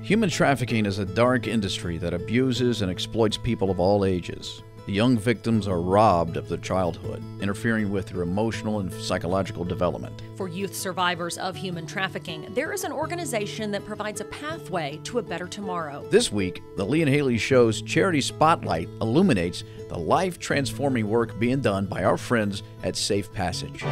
Human trafficking is a dark industry that abuses and exploits people of all ages. The young victims are robbed of their childhood, interfering with their emotional and psychological development. For youth survivors of human trafficking, there is an organization that provides a pathway to a better tomorrow. This week, the Lee and Haley Show's Charity Spotlight illuminates the life-transforming work being done by our friends at Safe Passage.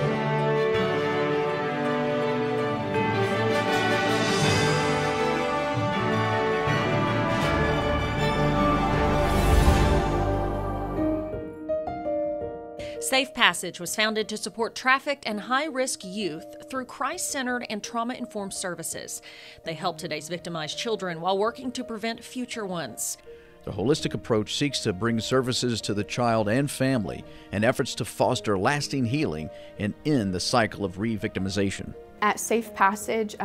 Safe Passage was founded to support trafficked and high-risk youth through Christ-centered and trauma-informed services. They help today's victimized children while working to prevent future ones. The holistic approach seeks to bring services to the child and family and efforts to foster lasting healing and end the cycle of re-victimization. At Safe Passage,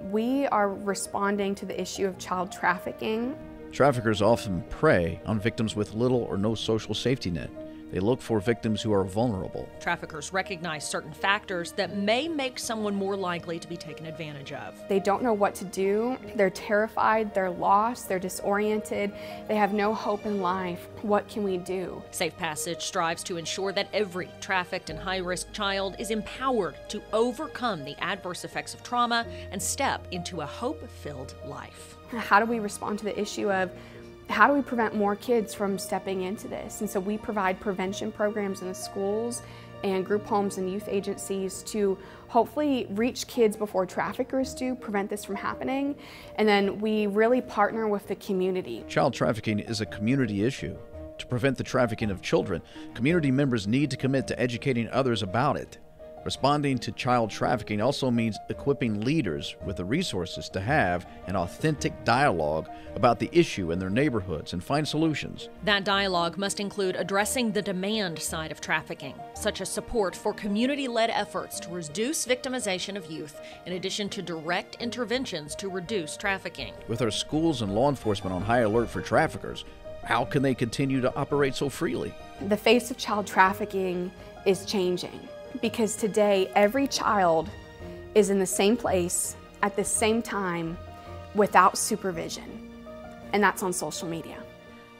we are responding to the issue of child trafficking. Traffickers often prey on victims with little or no social safety net. They look for victims who are vulnerable. Traffickers recognize certain factors that may make someone more likely to be taken advantage of. They don't know what to do. They're terrified, they're lost, they're disoriented, they have no hope in life. What can we do? Safe Passage strives to ensure that every trafficked and high-risk child is empowered to overcome the adverse effects of trauma and step into a hope-filled life. How do we respond to the issue of how do we prevent more kids from stepping into this? And so we provide prevention programs in the schools and group homes and youth agencies to hopefully reach kids before traffickers do, prevent this from happening. And then we really partner with the community. Child trafficking is a community issue. To prevent the trafficking of children, community members need to commit to educating others about it. Responding to child trafficking also means equipping leaders with the resources to have an authentic dialogue about the issue in their neighborhoods and find solutions. That dialogue must include addressing the demand side of trafficking, such as support for community-led efforts to reduce victimization of youth, in addition to direct interventions to reduce trafficking. With our schools and law enforcement on high alert for traffickers, how can they continue to operate so freely? The face of child trafficking is changing. Because today, every child is in the same place at the same time without supervision, and that's on social media.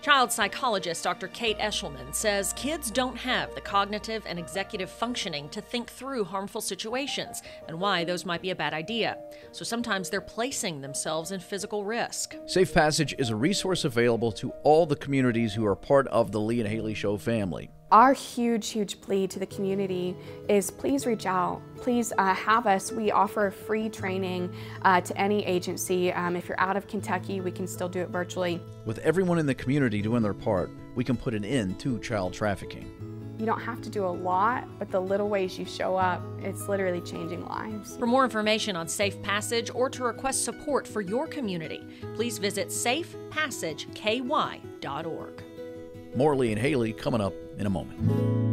Child psychologist Dr. Kate Eshelman says kids don't have the cognitive and executive functioning to think through harmful situations and why those might be a bad idea. So sometimes they're placing themselves in physical risk. Safe Passage is a resource available to all the communities who are part of the Lee and Haley Show family. Our huge plea to the community is please reach out. Please have us. We offer free training to any agency. If you're out of Kentucky, we can still do it virtually. With everyone in the community doing their part, we can put an end to child trafficking. You don't have to do a lot, but the little ways you show up, it's literally changing lives. For more information on Safe Passage or to request support for your community, please visit safepassageky.org. More Lee and Haley coming up in a moment.